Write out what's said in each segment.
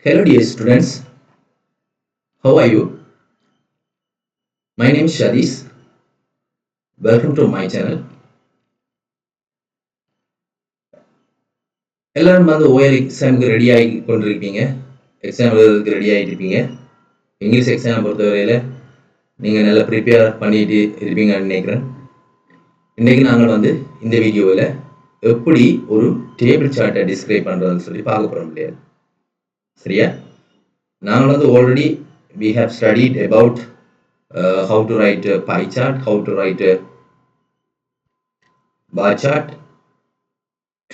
Hello dear students, how are you? My name is Shadish. Welcome to my channel. எல்லாரும் வந்து OL எக்ஸாமுக்கு ready ஆகி கொண்டிருப்பீங்க. Exam எழுதுறதுக்கு ready ஆகிட்டு இருப்பீங்க. இங்கிலீஷ் எக்ஸாம் பொறுத்தவரையில் நீங்கள் நல்லா ப்ரிப்பேர் பண்ணிட்டு இருப்பீங்கன்னு நினைக்கிறேன். இன்றைக்கி நாங்கள் வந்து இந்த வீடியோவில் எப்படி ஒரு டேபிள் சார்ட்டை டிஸ்கிரைப் பண்ணுறதுன்னு சொல்லி பார்க்க போகிறோம் இல்லையா? சரியா? நாங்கள் வந்து already we have studied about how to write a pie chart, how to write a bar chart.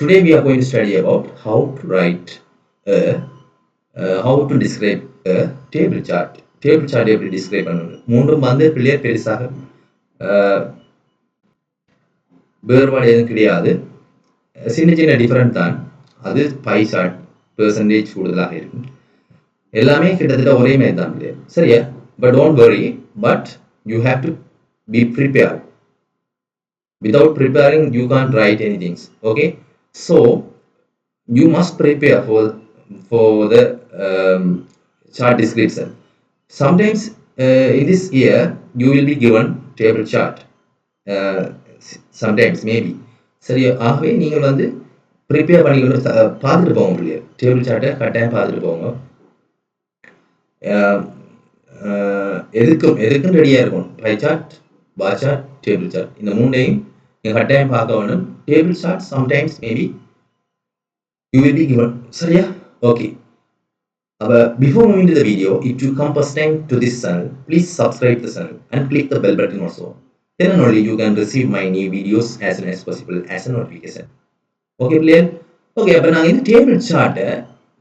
Today we are going to study about how to write how to describe a table chart. Table chart எப்படி describe பண்ணுறது மூன்றும் வந்து பிள்ளையர் பெருசாக வேறுபாடு எதுவும் கிடையாது. சின்ன சின்ன டிஃபரெண்ட் தான். அது பை சார்ட் பெர்சன்டேஜ் கூடுதலாக இருக்கும். எல்லாமே கிட்டத்தட்ட ஒரே மாதிரி தான் பிள்ளையர். சரியா? But don't worry, but you have to be prepare. Without preparing, you can't write anything. Okay? So you must prepare for the chart description. Sometimes in this year you will be given table chart. Sometimes maybe. சரி, ஆகவே நீங்கள் வந்து prepare பண்ணிக்கணும். பார்த்துட்டு போங்க இல்லையா? Table சார்ட்டை கட்டாயம் பார்த்துட்டு போங்க. எதுக்கும் ரெடியாக இருக்கும். Pie chart, bar chart, table chart, இந்த மூணையும் நீங்கள் கட்டாயம் பார்க்க வேணும். Table chart sometimes maybe you will be given. சரியா? Okay. Before moving to the video, if you come first time to this channel, please subscribe the channel and click the bell button also. Then only you can receive my new videos as soon as possible as a notification. Okay, player? Okay, அப்போ நாங்கள் இந்த table சார்ட்டை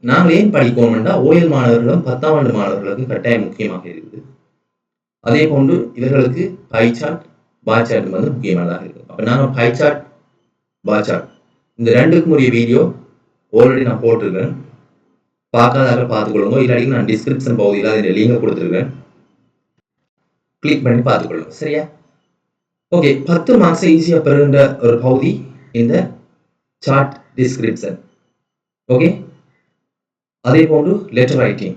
நாங்கள் ஏன் படிக்கணும்னா OL மாணவர்களும் 10ஆம் ஆண்டு மாணவர்களுக்கும் கட்டாயம் முக்கியமாக இருக்குது. அதே போன்று இவர்களுக்கு பை சார்ட், பார் சார்ட் வந்து முக்கியமானதாக இருக்கும். அப்போ நாங்கள் பை சார்ட், பார் சார்ட் இந்த ரெண்டுக்கும் உரிய வீடியோ ஆல்ரெடி நான் போட்டிருக்கேன். பார்க்காதாக பார்த்துக்கொள்ளுங்க. இல்லாட்டி நான் டிஸ்கிரிப்ஷன் பகுதியில் அதில் லிங்கை கொடுத்துருக்கேன். கிளிக் பண்ணி பார்த்துக்கொள்ளுங்க. சரியா? ஓகே, 10 மார்க்ஸ் ஈஸியாக பெறுகின்ற ஒரு பகுதி இந்த சார்ட் டிஸ்கிரிப்ஷன். ஓகே, அதே போன்று லெட்டர் ரைட்டிங்.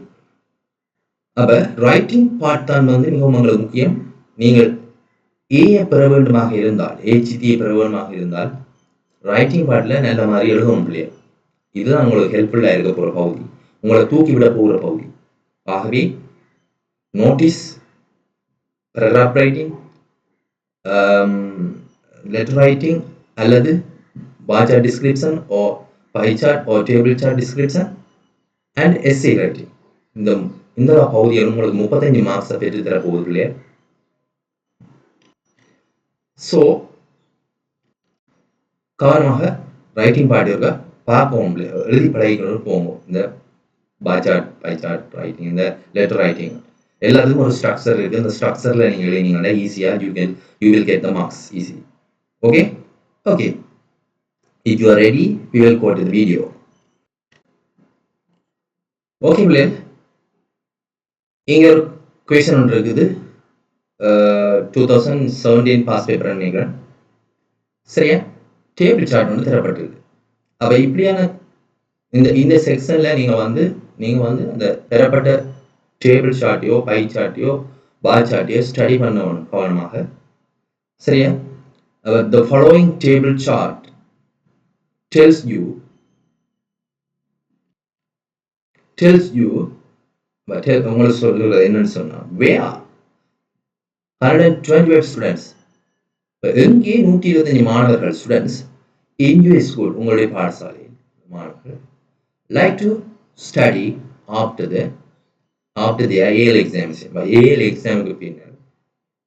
அப்போ ரைட்டிங் பார்ட் தான் வந்து மிகவும் உங்களுக்கு முக்கியம். நீங்கள் ஏயை பெற வேண்டுமாக இருந்தால், ஏச்சித்தியை பெற வேண்டுமாக இருந்தால் ரைட்டிங் பார்ட்டில் நல்ல மாதிரி எழுதணும் இல்லையா? இதுதான் உங்களுக்கு ஹெல்ப்ஃபுல்லாக இருக்க போகிற பகுதி, உங்களை தூக்கி விட போகிற பகுதி. ஆகவே notice, paragraph writing, letter writing அல்லது bar chart description or pie chart or table chart description and essay writing, இந்த பகுதியில் உங்களுக்கு 35 மார்க்ஸை பெற்று தர போகுது இல்லையா? ஸோ கவனமாக ரைட்டிங் பார்ட் இருக்க பார்ப்போம், எழுதி பழகிக்கணும் போங்க. இந்த bar chart, pie chart writing, இந்த லெட்டர் ரைட்டிங் எல்லாத்துக்கும் ஒரு ஸ்ட்ரக்சர் இருக்குது. இந்த ஸ்ட்ரக்சரில் நீங்கள் எழுதினீங்கன்னா ஈஸியாக you will get the marks easy. Okay okay, if you are ready we will go to the video. Okay பிள்ளை, இங்கே ஒரு கொஷன் ஒன்று இருக்குது. 2017 பாஸ் பேப்பர் நினைக்கிறேன். சரியா? டேபிள் சார்ட் ஒன்று தரப்பட்டிருக்கு. அப்போ இப்படியான இந்த செக்ஷனில் நீங்கள் வந்து அந்த பெறப்பட்ட டேபிள் சார்ட்டையோ பை சார்ட்டையோ பார் சார்ட்டையோ ஸ்டடி பண்ணணும் கவனமாக. சரியா? The following table chart tells you உங்களுக்கு சொல்லுறது என்னன்னு சொன்னா, where 125 students, எங்கே 125 மாணவர்கள் ஸ்டூடெண்ட்ஸ் in your school, உங்களுடைய பாடசாலையில் மாணவர்கள் like to study after the AL examination. AL எக்ஸாமுக்கு பின்னர்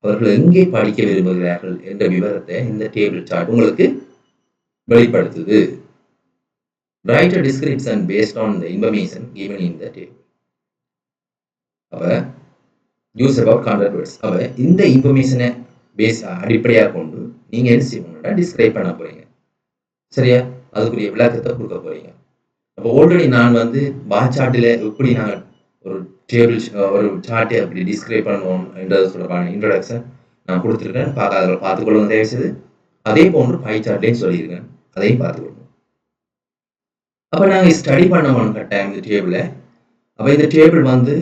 அவர்கள் எங்கே படிக்க விரும்புகிறார்கள் என்ற விவரத்தை இந்த டேபிள் சார்ட் உங்களுக்கு வெளிப்படுத்துது. Write a description based on the information given in the table. அப்போ யூஸ் about 100 words. அப்போ இந்த இன்ஃபர்மேஷனை அடிப்படையாக கொண்டு நீங்கள் என்ன செய்யணும்னா டிஸ்கிரைப் பண்ண போறீங்க. சரியா? அதுக்குரிய விளக்கத்தை கொடுக்க போறீங்க. அப்போ ஆல்ரெடி நான் வந்து பார் சார்ட்டில் எப்படி நாங்கள் ஒரு சார்ட்டை அப்படி டிஸ்கிரைப் பண்ணுவோம் என்றது சொல்கிறப்பான இன்ட்ரடக்ஷன் நான் கொடுத்துருக்கேன். பார்த்துக்கொள்ளுங்க தயவு செய்து. அதே போன்று பை சார்ட்லேயும் சொல்லியிருக்கேன், அதையும் பார்த்துக்கொள்ளுங்க. அப்போ நாங்கள் ஸ்டடி பண்ணணும் கட்டாயம் இந்த டேபிளை. அப்போ இந்த டேபிள் வந்து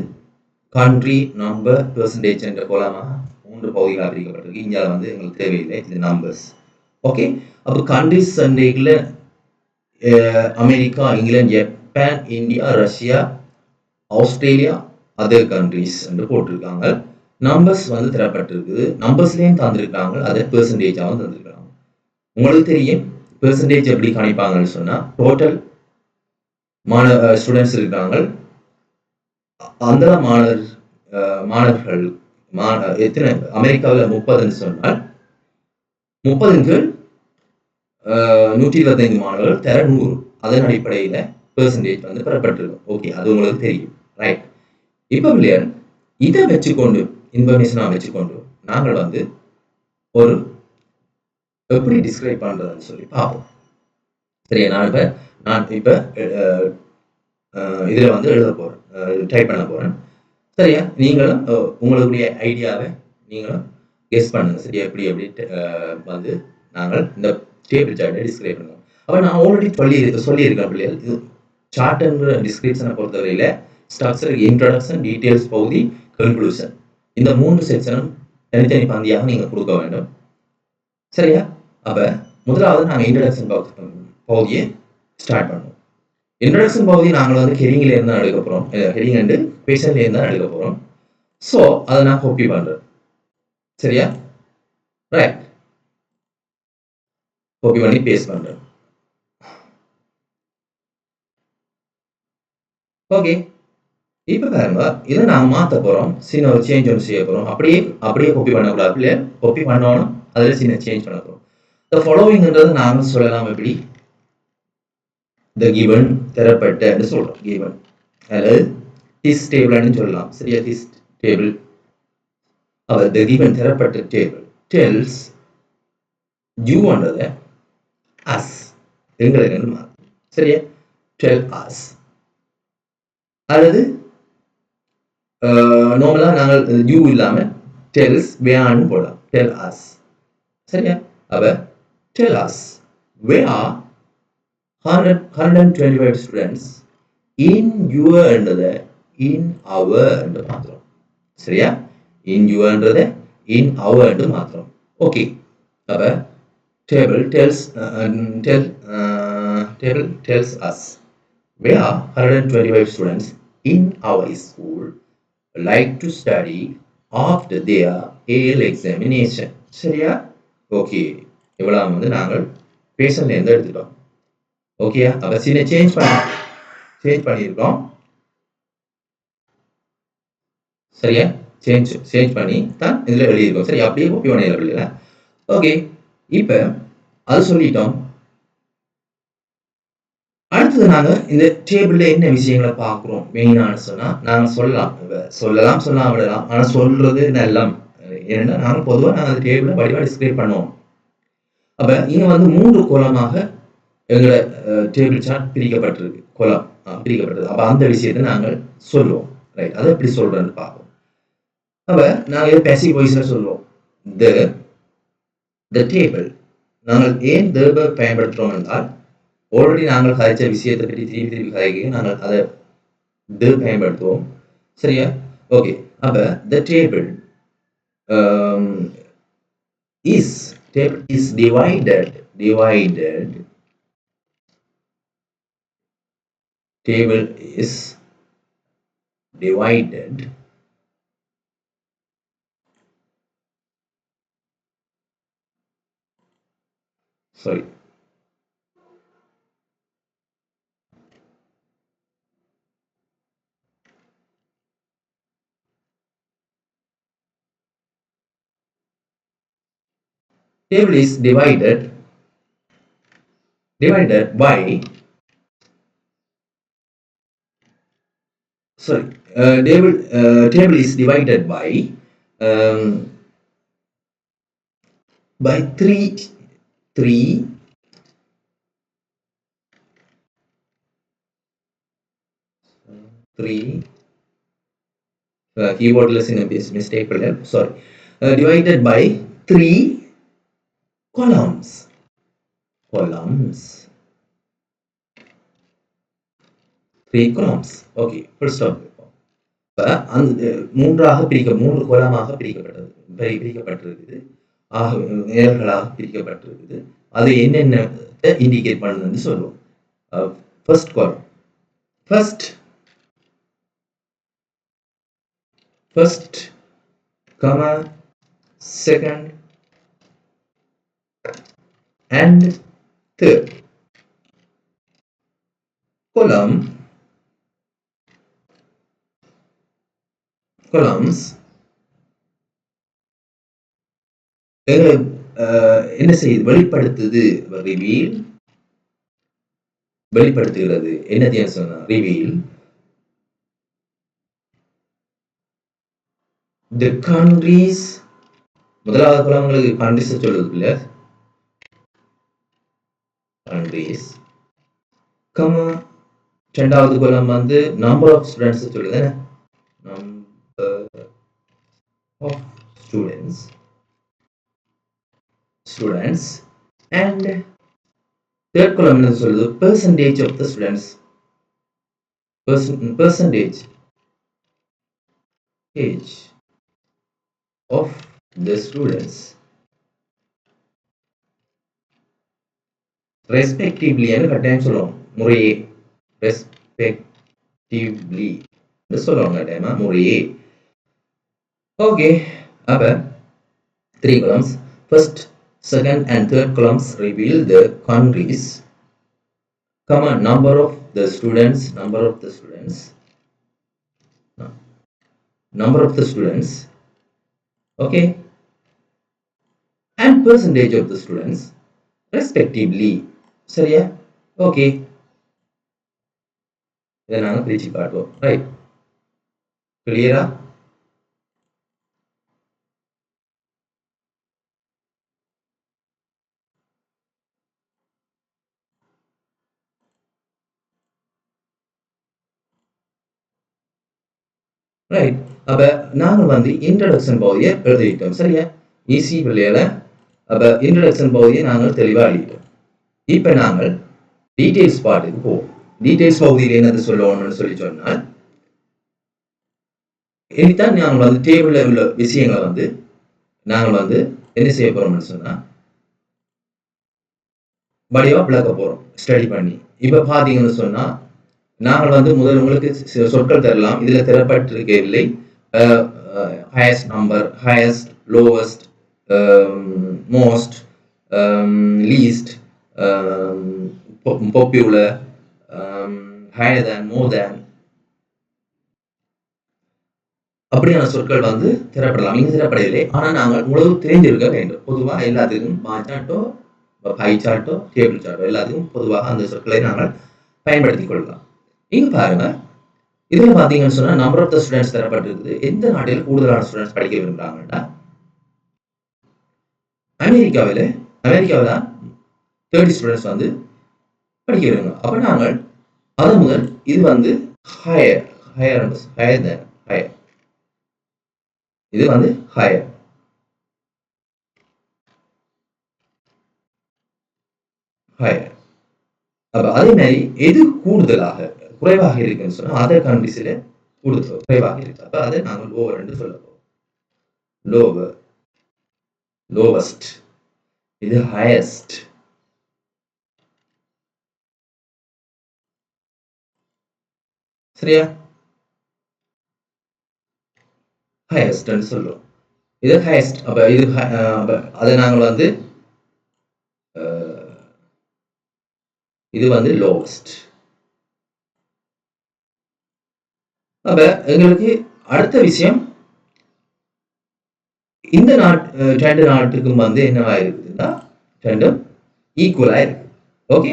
கண்ட்ரி நம்பர் பெர்சன்டேஜ் என்ற கோலமாக 3 பகுதிகளாக பிரிக்கப்பட்டிருக்கு. இங்கே வந்து எங்களுக்கு தேவையில்லை, இது நம்பர்ஸ். ஓகே, அப்போ கண்ட்ரிஸ் சண்டேக்கில் America, England, Japan, India, Russia, Australia, other countries என்று போட்டிருக்காங்க. நம்பர்ஸ் வந்து தரப்பட்டிருக்குது. நம்பர்ஸ்லேயும் தந்திருக்காங்க, அதை பெர்சன்டேஜாகவும் தந்திருக்காங்க. உங்களுக்கு தெரியும் பெர்சன்டேஜ் எப்படி கணிப்பாங்கன்னு சொன்னா, டோட்டல் ஸ்டூடெண்ட்ஸ் இருக்காங்க, அந்த மாணவர்கள் எத்தனை அமெரிக்காவில் 30ன்னு சொன்னால் 30 125 மாணவர்கள் தர 100, அதன் அடிப்படையில் பெர்சன்டேஜ் வந்து பெறப்பட்டிருக்கும். ஓகே, அது உங்களுக்கு தெரியும், ரைட்? இப்போ பிள்ளையர் இதை வச்சுக்கொண்டு, இன்ஃபர்மேஷனாக வச்சுக்கொண்டு நாங்கள் வந்து ஒரு எப்படி டிஸ்கிரைப் பண்றதுன்னு சொல்லி பார்ப்போம். சரியா? நான் இப்போ இதில் வந்து எழுத போறேன், டைப் பண்ண போறேன். சரியா? நீங்களும் உங்களுடைய ஐடியாவை நீங்களும் கெஸ் பண்ணுங்க. சரியா? எப்படி வந்து நாங்கள் இந்த டேபிள் சார்ட்டை டிஸ்கிரைப் பண்ணுவோம். அப்போ நான் ஆல்ரெடி சொல்லியிருக்கேன் பிள்ளைகள், இது சார்ட்ன்ற டிஸ்கிரிப்ஷனை பொறுத்தவரையில் ஸ்ட்ரக்சர், இன்ட்ரோடக்ஷன், டீட்டெயில்ஸ் பகுதி, கன்க்ளூஷன், இந்த 3 செக்ஷனும் தனித்தனி பந்தியாக நீங்கள் கொடுக்க வேண்டும். சரியா? அப்போ முதலாவது நாங்கள் இன்ட்ரோடக்ஷன் பகுதியை ஸ்டார்ட் பண்ணுவோம். இன்ட்ரோடக்ஷன் பகுதி நாங்கள் வந்து ஹெடிங்ல இருந்து தான் எடுக்க போகிறோம், ஹெடிங் அண்டு பேஷன்ல இருந்து தான் எடுக்க போகிறோம். ஸோ அதை நான் காப்பி பண்ணுறேன். சரியா? ரைட், காப்பி பண்ணி பேஸ்ட் பண்ணுறேன். ஓகே, இப்போ பாருங்க, இதை நாங்கள் மாற்ற போகிறோம், சின்ன ஒரு சேஞ்ச் ஒன்று செய்ய போகிறோம். அப்படியே காப்பி பண்ணக்கூடாது, இல்லையா? காப்பி பண்ணணும், அதில் சின்ன சேஞ்ச் பண்ண போகிறோம். இந்த ஃபாலோவிங்ன்றது நாங்கள் சொல்லலாம் எப்படி, த கிவன் தரப்பட்ட சொல்கிறோம், கிவன் அல்லது திஸ் டேபிள்னு சொல்லலாம். சரியா? திஸ் டேபிள், அவர் த கிவன் தரப்பட்ட டேபிள் டெல்ஸ் யூ ஆனதை அஸ், எங்களுக்கு மாறும். சரியா? டெல் அஸ், அல்லது நார்மலா நாங்கள் யூ இல்லாம டெல்ஸ் வேன்னு போடலாம், டெல் அஸ். சரியா? அப்ப tell us where are 125 students in your என்றதை in our என்று மாத்திரம். சரியா? in your என்றதை in our என்று மாத்திரம். ஓகே, அப்ப table tells us where are 125 students in our school like to study after their AL examination. சரியா? ஓகே, இவ்வளவு வந்து நாங்கள் பேஷன்ல இருந்து எடுத்துட்டோம். ஓகே, அப்ப சின்ன சேஞ்ச் பண்ணியிருக்கோம். சரியா? சேஞ்ச் பண்ணி தான் இதுல எழுதியிருக்கோம். சரி, அப்படியே காப்பி பண்ணிடல. ஓகே, இப்ப அது சொல்லிட்டோம். அடுத்தது நாங்க இந்த டேபிள்ல என்ன விஷயங்களை பார்க்கிறோம் மெயினான சொன்னா, நாங்க சொல்லலாம் விடலாம். ஆனா சொல்றது நல்லம். ஏன்னா நாங்க பொதுவா அந்த டேபிளை வடிவா டிஸ்கிரைப் பண்ணுவோம். அப்ப இங்க வந்து 3 கோலமாக எங்களோட டேபிள் சார்ட் பிரிக்கப்பட்டிருக்கு, கோலம் பிரிக்கப்பட்டிருக்கு. அப்ப அந்த விஷயத்தை நாங்கள் சொல்லுவோம். ரைட், அதை எப்படி சொல்றேன்னு பார்ப்போம். அப்ப நாங்க பேசிவ் வாய்ஸ்ல சொல்லுவோம், த டேபிள். நாங்கள் ஏன் தேர்வை பயன்படுத்துறோம் என்றால், ஆல்ரெடி நாங்கள் கதைச்ச விஷயத்தை பற்றி திருப்பி கதைக்க நாங்கள் அதை பயன்படுத்துவோம். சரியா? ஓகே, அப்ப the table is divided table is divided sorry table is divided by table is divided by 3 keyboard lesson mistake sorry divided by 3 columns. 3 columns. Okay, full stop. இப்ப அந்த மூன்றாக மூன்று கோலமாக பிரிக்கப்பட்டிருக்குது. நிழல்களாக பிரிக்கப்பட்டிருக்குது. அது என்னென்ன இண்டிகேட் பண்ணுதுன்னு சொல்லுவோம். First column, first comma second and third columns என்ன செய்யுது, வெளிப்படுத்துகிறது. என்ன சொன்னா ரிவீல் the countries. முதலாவது column உங்களுக்கு countries சொல்லுது இல்ல, countries comma இரண்டாவது column வந்து number of students சொல்லுது, number of students and third column என்ன சொல்லுது, percentage of the students, percentage of the students respectively ன்னு கட்டாயம் சொல்லுவோம். முறையே respectively சொல்லுவாங்க கட்டாயமா, முறையே. ஓகே, அப்ப 3 columns, first, second and third columns reveal the countries, comma number of the students, okay, and percentage of the students respectively. சரியா? Okay, இதை நாங்க பிரிச்சு காட்டுவோம். ரைட், கிளியரா? ரைட், அப்ப நாங்க வந்து இன்ட்ரோடக்ஷன் பகுதியை எழுதிட்டோம். சரியா? ஈஸி பிள்ளையில. அப்ப இன்ட்ரோடக்ஷன் பகுதியை நாங்கள் தெளிவாக எழுதிட்டோம். இப்ப நாங்கள் டீடைல்ஸ் பார்ட்டுக்கு போவோம். டீடைல்ஸ் பகுதியில் என்னது சொல்லணும்னு சொன்னால், இனித்தான் நாங்கள் வந்து டேபிள்ல உள்ள விஷயங்களை வந்து நாங்கள் வந்து என்ன செய்ய போறோம்னு சொன்னா, வடிவா விளக்க போறோம் ஸ்டடி பண்ணி. இப்ப பாத்தீங்கன்னு சொன்னா, நாங்கள் வந்து முதல் உங்களுக்கு சொற்கள் தரலாம். இதுல தரப்பட்டிருக்க இல்லை highest number, highest, lowest, most, least, popular, higher than, more than, அப்படியான சொற்கள் வந்து திறப்படலாம். இங்கு திறப்படையிலே. ஆனால் நாங்கள் உங்களுக்கு தெரிஞ்சிருக்க வேண்டும். பொதுவாக எல்லாத்துக்கும் பார் சார்ட்டோ, பை சார்ட்டோ, டேபிள் சார்ட்டோ எல்லாத்துக்கும் பொதுவாக அந்த சொற்களை நாங்கள் பயன்படுத்திக் கொள்ளலாம். இங்க பாருங்க, இதுல பாத்தீங்கன்னு சொன்னா நம்பர் ஆஃப் த ஸ்டூடெண்ட்ஸ் தரப்பட்டிருக்குது. எந்த நாட்டில் கூடுதலான ஸ்டூடெண்ட்ஸ் படிக்க விரும்புறாங்கன்னா, அமெரிக்காவில 30 ஸ்டூடெண்ட்ஸ் வந்து படிக்க விரும்புகிறோம். அப்ப நாங்கள் அது முதல் இது வந்து ஹையர், இது வந்து ஹையர். அப்ப அதே மாதிரி எது கூடுதலாக குறைவாக இருக்குன்னு சொன்னா அதர் கண்ட்ரிஸ்ல குறைவாக இருக்கு. அப்ப அதை நாங்கள் லோவர் என்று சொல்ல போறோம். லோவஸ்ட், இது ஹையஸ்ட். சரியா? ஹையஸ்ட் சொல்லுவோம். இது ஹையஸ்ட். அப்ப இது அதை நாங்கள் வந்து இது வந்து லோவஸ்ட். அப்ப எங்களுக்கு அடுத்த விஷயம், இந்த ரெண்டு நாட்டுக்கும் வந்து என்னவா இருக்குதுன்னா ரெண்டும் ஈக்குவலா இருக்கு. ஓகே,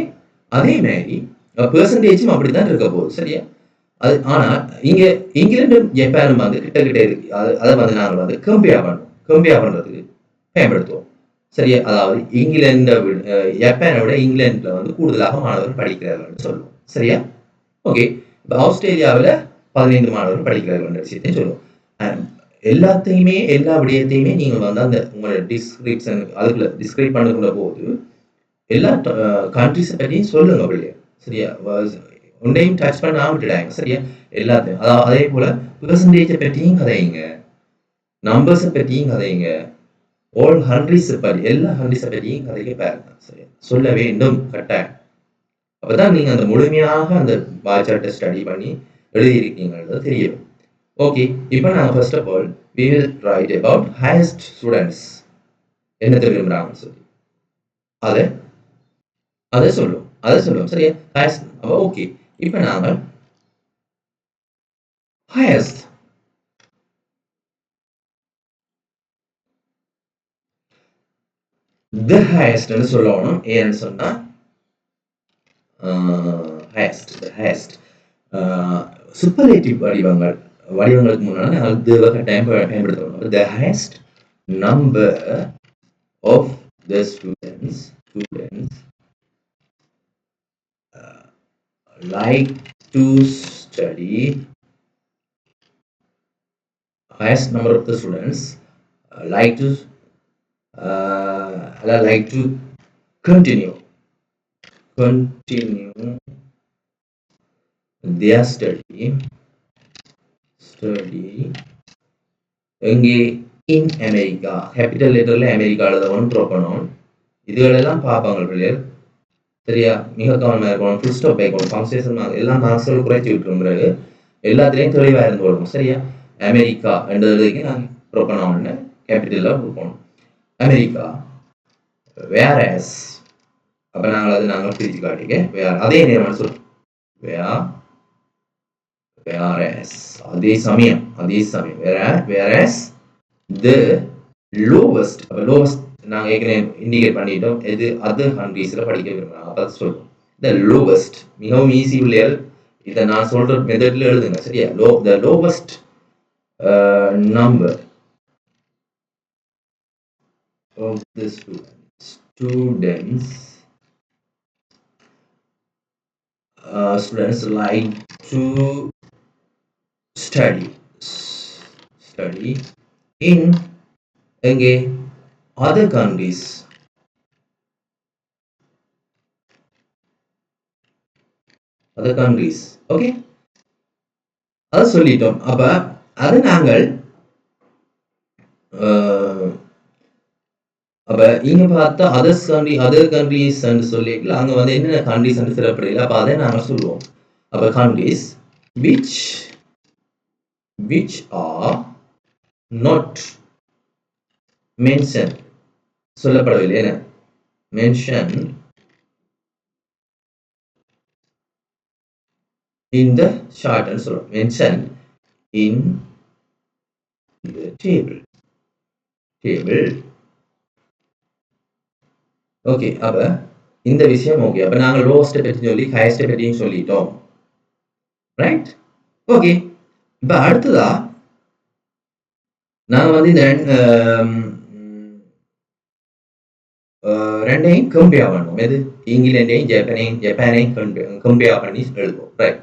அதே மாதிரி பெர்சன்டேஜும் அப்படித்தான் இருக்க போகுது. சரியா? அது ஆனா இங்க இங்கிலாண்டும் ஜப்பானும் வந்து கிட்ட இருக்கு. அதை வந்து நாங்கள் வந்து கம்பேர் பண்றதுக்கு பயன்படுத்துவோம். சரியா? அதாவது இங்கிலாண்டை விட ஜப்பானை விட இங்கிலாந்துல வந்து கூடுதலாக மாணவர்கள் படிக்கிறார்கள் சொல்லுவோம். சரியா? ஓகே, இப்போ ஆஸ்திரேலியாவில் 15 மாணவர்கள் படிக்கிறார்கள் விஷயத்தையும் சொல்லுவோம். எல்லாத்தையுமே எல்லா விடயத்தையுமே நீங்கள் வந்து அந்த உங்களோட டிஸ்கிரிப்ஷன் அதுக்குள்ள டிஸ்கிரைப் பண்ணக்குள்ள போது எல்லா கண்ட்ரிஸை பற்றியும் சொல்லுங்க அப்படியே. சரியா? ஒன்றையும் டச் பண்ணாம விட்டுடாங்க சரியா எல்லாத்தையும் அதே போல பெர்சன்டேஜை பற்றியும் கதையுங்க நம்பர்ஸை பற்றியும் கதையுங்க all hundreds பற்றி எல்லா ஹண்ட்ரட்ஸை பற்றியும் கதைக்க பாருங்க சரியா சொல்ல வேண்டும் கட்டாயம் அப்பதான் நீங்க அந்த முழுமையாக அந்த பாய் சார்ட்டை ஸ்டடி பண்ணி எழுதியிருக்கீங்கிறது தெரியும் ஓகே இப்போ நாங்கள் first of all we will write about highest students என்னத்தை விரும்புகிறாங்கன்னு சொல்லி அதை சொல்லுவோம் சரியா highest அப்போ ஓகே இப்போ நாங்கள் highest the highest ன்னு சொல்லணும் ஏன்னு சொன்னா highest சூப்பர்லேட்டிவ் வடிவங்களுக்கு முன்னாடி நாங்கள் the கட்டாயம் பயன்படுத்தணும் the highest number of the students like to study highest number of the students like to continue their study எங்கே in America capital letterல அமெரிக்கா எழுதணும் ட்ராப் பண்ணணும் இதுகளெல்லாம் பார்ப்பாங்க பிள்ளைகள் சரியா மிக கவனமா இருக்கணும் ஃபுல் ஸ்டாப் வைக்கணும் பங்க்சுவேஷன் எல்லாம் மார்க்ஸ்கள் குறைச்சி விட்டுரும் பிறகு எல்லாத்துலேயும் தெளிவாக இருந்து வரணும் சரியா அமெரிக்கா என்றதுக்கு நான் ட்ராப் பண்ணணும்னு கேபிட்டலில் கொடுக்கணும் அமெரிக்கா வேரஸ் அப்போ நாங்கள் பிரித்து காட்டிக்க வேற அதே நேரம் சொல்லுவோம் வேரஸ் அதே சமயம் வேரஸ் the lowest நாங்கள் ஏற்கனவே இண்டிகேட் பண்ணிட்டோம் இது அதர் கண்ட்ரீஸில் படிக்க விரும்புகிறோம் அப்போ சொல்லுவோம் the lowest மிகவும் ஈஸி பிள்ளைகள் இதை நான் சொல்கிற மெத்தடில் எழுதுங்க சரியா the lowest number of the students like to study in other countries okay அதை சொல்லிட்டோம் அப்ப அது நாங்கள் அப்ப இங்க பார்த்தா அதர் கண்ட்ரீஸ் சொல்லிட்டு அங்க வந்து என்னென்ன கண்ட்ரீஸ் சிறப்படையில அப்ப அதை நாங்க சொல்லுவோம் அப்ப countries which are not mentioned சொல்லப்படவில்லை என்ன mentioned in the chart ன்னு சொல்லுவோம் mentioned in the table okay அப்ப இந்த விஷயம் ஓகே அப்ப நாங்க லோவஸ்ட் பற்றி சொல்லி ஹையஸ்ட் பற்றியும் சொல்லிட்டோம் ரைட் ஓகே இப்ப அடுத்ததா நாங்க வந்து இந்த ரெண்டையும் கம்பேர் பண்ணுவோம் எது இங்கிலாண்டையும் ஜப்பானையும் கம்பேர் பண்ணி எழுதுவோம் ரைட்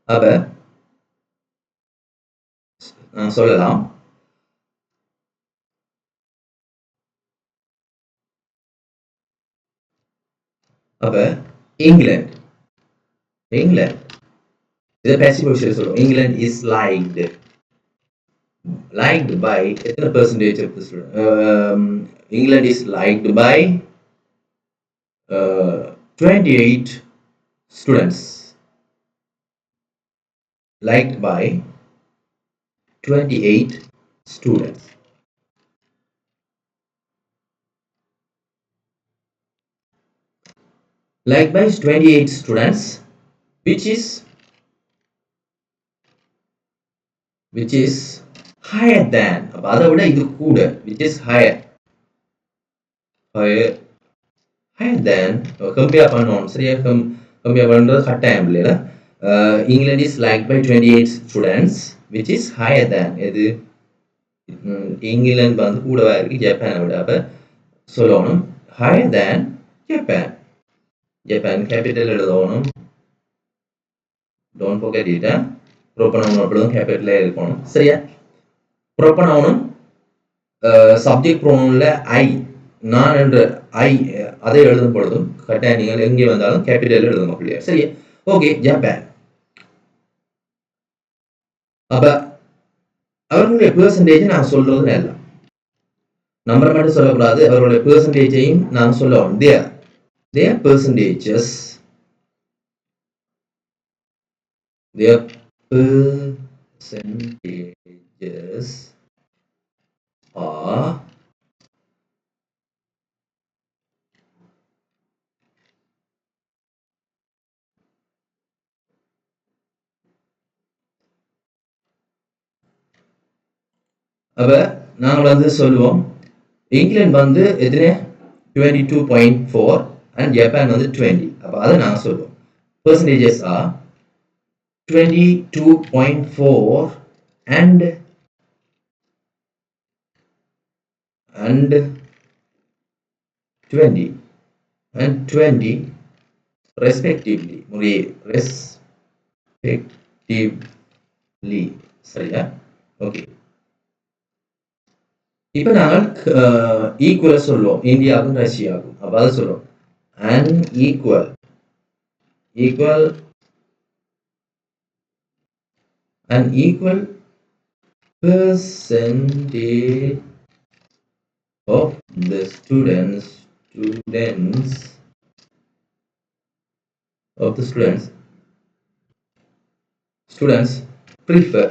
அப்ப நான் சொல்லலாம் அப்ப இங்கிலாந்து இதை பேசிவ் பொசிஷன் சொல்லுவோம் இங்கிலாந்து இஸ் liked by எத்தனை percentage of the student England is liked by 28 students liked by 28 students liked by 28 students which is higher than அப்ப அதை விட இது கூட which is higher than compare பண்ணணும் சரியா கம்பேர் பண்றது கட்டாயம் இல்லையா England is liked by 28 students which is higher than எது இங்கிலாந்து வந்து கூடவா இருக்கு ஜப்பானை விட அப்ப சொல்லணும் higher than ஜப்பான் கேபிட்டல் எழுதணும் don't forget it ப்ரோபனவுன் அப்படிதான் கேபிட்டல்ல இருக்கணும் சரியா ப்ரோபனவுனும் சப்ஜெக்ட் ப்ரோனவுன்ல ஐ நான் என்ற ஐ அதை எழுதும் பொழுதும் கட்டாயம் நீங்கள் எங்கே வந்தாலும் கேபிட்டல் எழுதணும் இல்லையா சரியா ஓகே ஜப்பான் அப்ப அவர்களுடைய பெர்சன்டேஜ் நான் சொல்றது நல்ல நம்பரை மட்டும் சொல்லக்கூடாது, அவர்களுடைய பெர்சன்டேஜையும் நான் சொல்லணும். their percentages their percentages are அப்ப நாங்கள் வந்து சொல்லுவோம் இங்கிலாந்து வந்து எத்தனை 22.4 அண்ட் ஜப்பான் வந்து 20. அப்ப அதை நாங்கள் சொல்லுவோம் percentages are 22.4 and 20 and 20 respectively. respectively சரியா? ஓகே, இப்ப நாங்கள் ஈக்குவல் சொல்லுவோம் இந்தியாவுக்கும் ரஷ்யாவுக்கும். அப்ப அதை சொல்லுவோம் unequal percentage of the students prefer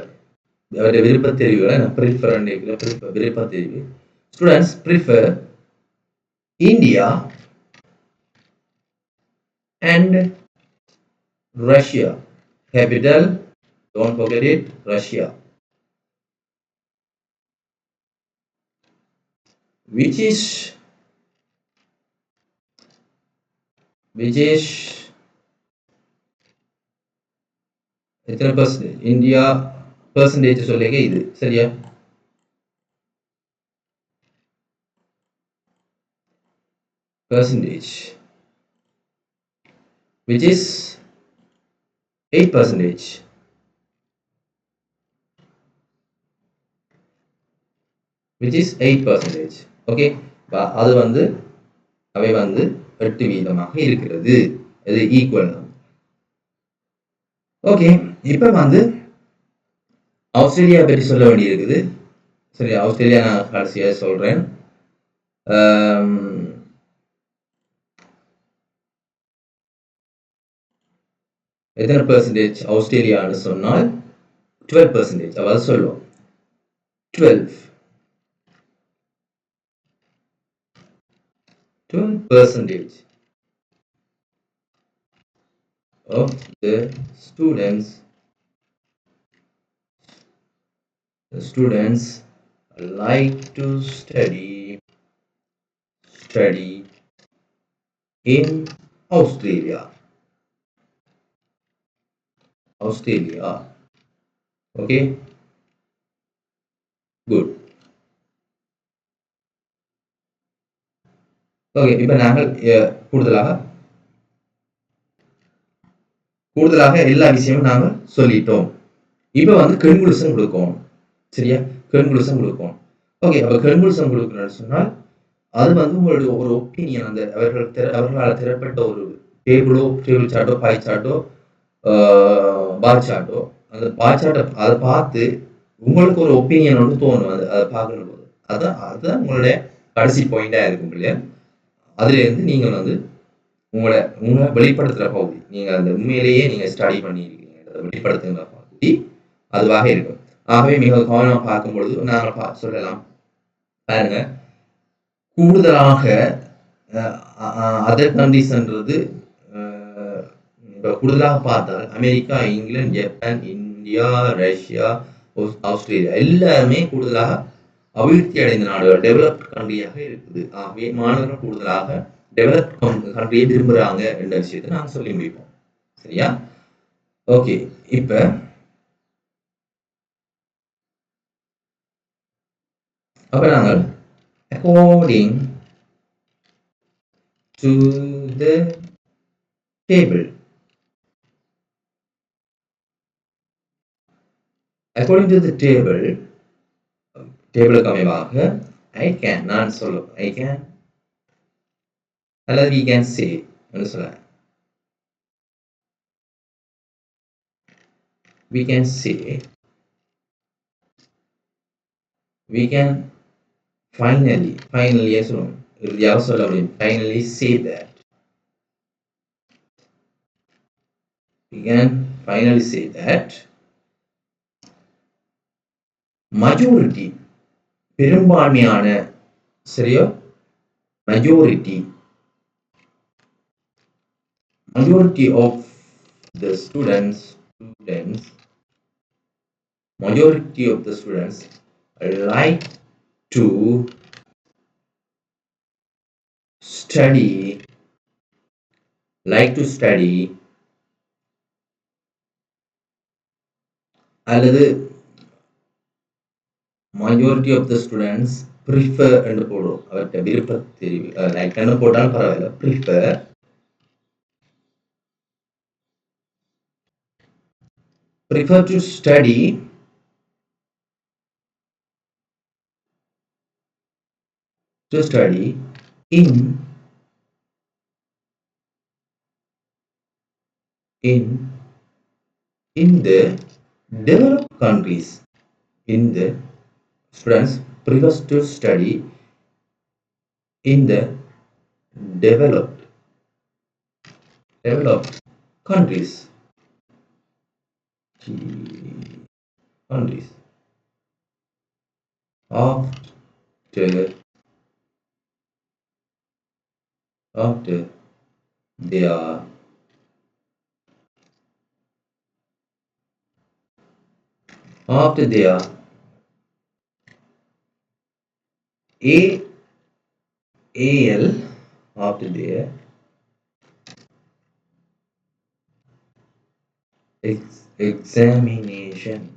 அவருடைய விருப்ப தெரிவுகளை நான் விருப்ப தெரிவு students prefer India and Russia. Capital, don't forget it, Russia. Which is எத்தனை பர்சன்டேஜ்? இந்தியா பர்சன்டேஜ் சொல்லுங்க இது சரியா? Percentage which is 8%. which is 8%. Okay, அது வந்து அவை வந்து 8% இருக்கிறது. இது ஈக்குவல். ஓகே, இப்ப வந்து ஆஸ்திரேலியா பற்றி சொல்ல வேண்டி இருக்குது. சரி, ஆஸ்திரேலியா நான் கடைசியா சொல்றேன். எத்தனை பெர்சன்டேஜ் ஆஸ்திரேலியான்னு சொன்னால் 12%. அதாவது சொல்லுவோம் 12% of the students like to study in Australia. Okay, good. Okay, இப்ப நாங்கள் கூடுதலாக எல்லா விஷயமும் நாங்கள் சொல்லிட்டோம். இப்ப வந்து கன்க்ளூஷன் கொடுக்கணும். சரியா? கன்க்ளூஷன் கொடுக்கணும். ஓகே, அப்ப கன்க்ளூஷன் கொடுக்கணும்னு சொன்னால் அது வந்து உங்களுடைய ஒரு ஒப்பீனியன், அந்த அவர்களால் திறப்பட்ட ஒரு டேபிள் சார்ட்டோ பை சார்ட்டோ பார் சார்ட்டோ, அந்த பார் சார்ட்டை அதை பார்த்து உங்களுக்கு ஒரு ஒப்பீனியன் வந்து தோணும். அதை பார்க்கணும் போது அதுதான் உங்களுடைய கடைசி பாயிண்டா இருக்கும் இல்லையா? அதுல இருந்து நீங்க வந்து உங்களை வெளிப்படுத்துற பகுதி, நீங்க அந்த உண்மையிலேயே நீங்க ஸ்டடி பண்ணியிருக்கீங்க வெளிப்படுத்துகிற பகுதி அதுவாக இருக்கும். ஆகவே மிக கவனமாக பார்க்கும் பொழுது நாங்கள் சொல்லலாம் பாருங்க, கூடுதலாக அதர் கண்ட்ரிஸ்ன்றது இப்போ கூடுதலாக பார்த்தால் America, England, Japan, India, Russia, Australia எல்லாருமே கூடுதலாக அபிவிருத்தி அடைந்த நாடுகள், டெவலப்ட் கண்ட்ரியாக இருக்குது. ஆகவே மாணவர்கள் கூடுதலாக டெவலப் கண்ட்ரியை விரும்புறாங்க என்ற விஷயத்தை நாங்கள் சொல்லி முடிப்போம். சரியா? ஓகே, இப்ப அப்ப நாங்கள் according to the table டேபிளுக்கு அமைவாக நான் சொல்லுவோம் I can அல்லது we can say சொல்ல we can say we can finally சொல்லுவோம் இறுதியாக சொல்ல முடியும் finally say that we can finally say that majority பெரும்பான்மையான சரியா majority of the students majority of the students like to study அல்லது majority of the students prefer என்று போடுவோம் அவர்கிட்ட விருப்ப தெரிவு லைக் என்ன போட்டாலும் பரவாயில்ல prefer to study in the developed countries students prefers to study in the developed countries after their AL after their examination.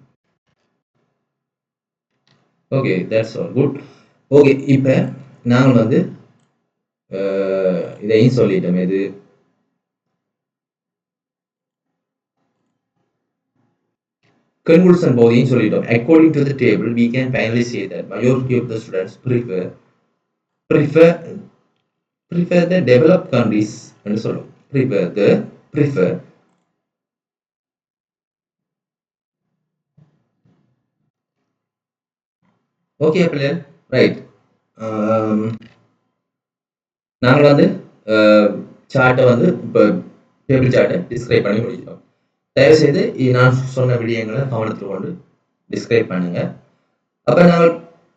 Okay, that's all good. Okay, இப்போ நாங்கள் வந்து இதையும் சொல்லிட்டோம் இது conclusion போதையும் சொல்லிட்டோம் according to the table we can finally say that majority of the students prefer the developed countries என்று சொல்லும் prefer okay பிள்ளைகள் ரைட் நாங்கள் வந்து சார்ட்டை வந்து இப்போ டேபிள் சார்ட்டை டிஸ்கிரைப் பண்ணி முடிச்சிட்டோம் தயவுசெய்து நான் சொன்ன விடயங்களை கவனத்தில் கொண்டு டிஸ்கிரைப் பண்ணுங்க அப்போ நாங்கள்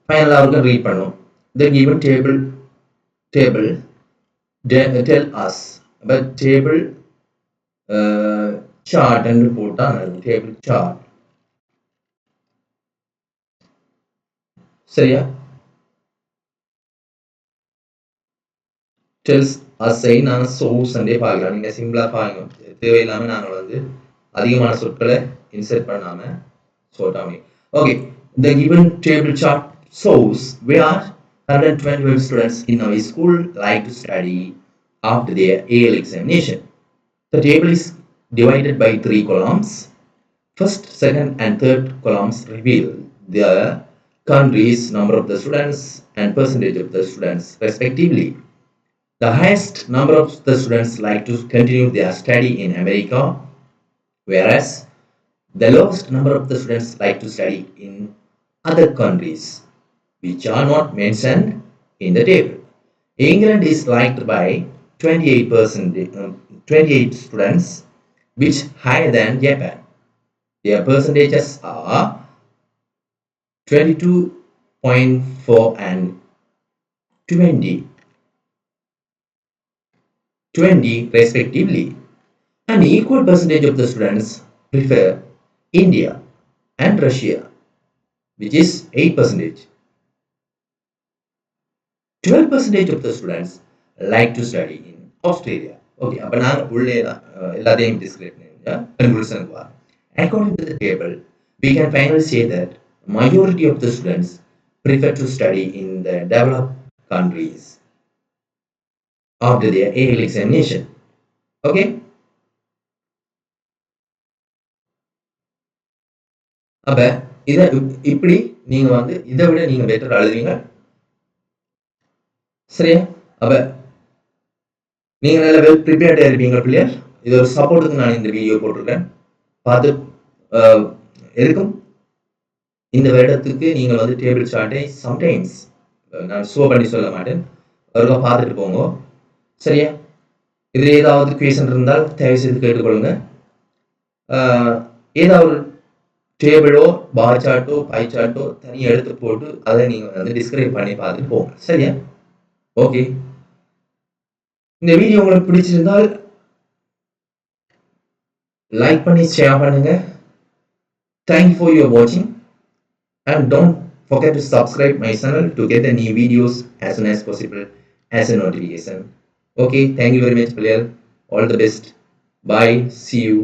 ஃபைனலாக அவருக்கு ரீட் பண்ணுவோம் the given table tell us but table chart என்று போட்டால் table chart சரியா tells us நாங்கள் source அண்டே பார்க்கலாம் நீங்கள் சிம்பிளாக பாருங்க தேவையில்லாமல் நாங்கள் வந்து அதிகமான சொற்களை இன்சர்ட் பண்ணாம சொல்லிட்டாங்க okay the given table chart shows where 112 students in our school like to study after their AL examination. The table is divided by 3 columns. First, second and third columns reveal the countries, number of the students and percentage of the students respectively. The highest number of the students like to continue their study in America, whereas the lowest number of the students like to study in other countries which are not mentioned in the table. England is liked by 28 students, which higher than Japan. Their percentages are 22.4 and 20 respectively. An equal percentage of the students prefer India and Russia, which is 8%. 12% of the students like to study in Australia. Okay, அப்ப நான் உள்ளே எல்லாத்தையும் describe பண்ணிருக்கேன் கன்க்ளூஷனுக்கு வா. According to the table, we can finally say that majority of the students prefer to study in the developed countries after their AL examination. Okay? அப்ப இத இப்படி நீங்க வந்து இதை விட நீங்க பெட்டர் எழுதுவீங்க சரியா அப்ப நீங்க நல்ல வெல் ப்ரிப்பேர்டா இருப்பீங்க பிள்ளையர் இது ஒரு சப்போர்ட்டுக்கு நான் இந்த வீடியோ போட்டிருக்கேன் பார்த்து எதுக்கும் இந்த வருடத்துக்கு நீங்கள் வந்து டேபிள் சார்ட்டை சம்டைம்ஸ் நான் ஷோ பண்ணி சொல்ல மாட்டேன், ஒருக்கா பார்த்துட்டு போங்க. சரியா? இதில் ஏதாவது கொஸ்டின் இருந்தால் தயவு செய்து கேட்டுக்கொள்ளுங்க. ஏதாவது டேபிளோ பார் சார்ட்டோ பை சார்ட்டோ தனியாக எடுத்து போட்டு அதை நீங்கள் வந்து டிஸ்கிரைப் பண்ணி பார்த்துட்டு போங்க. சரியா? ஓகே. இந்த வீடியோ உங்களுக்கு பிடிச்சிருந்தால் லைக் பண்ணி ஷேர் பண்ணுங்க. Thank you for your watching and don't forget to subscribe my channel to get the new videos as soon as possible as a notification. Okay, thank you very much, Bilal. All the best. Bye. See you.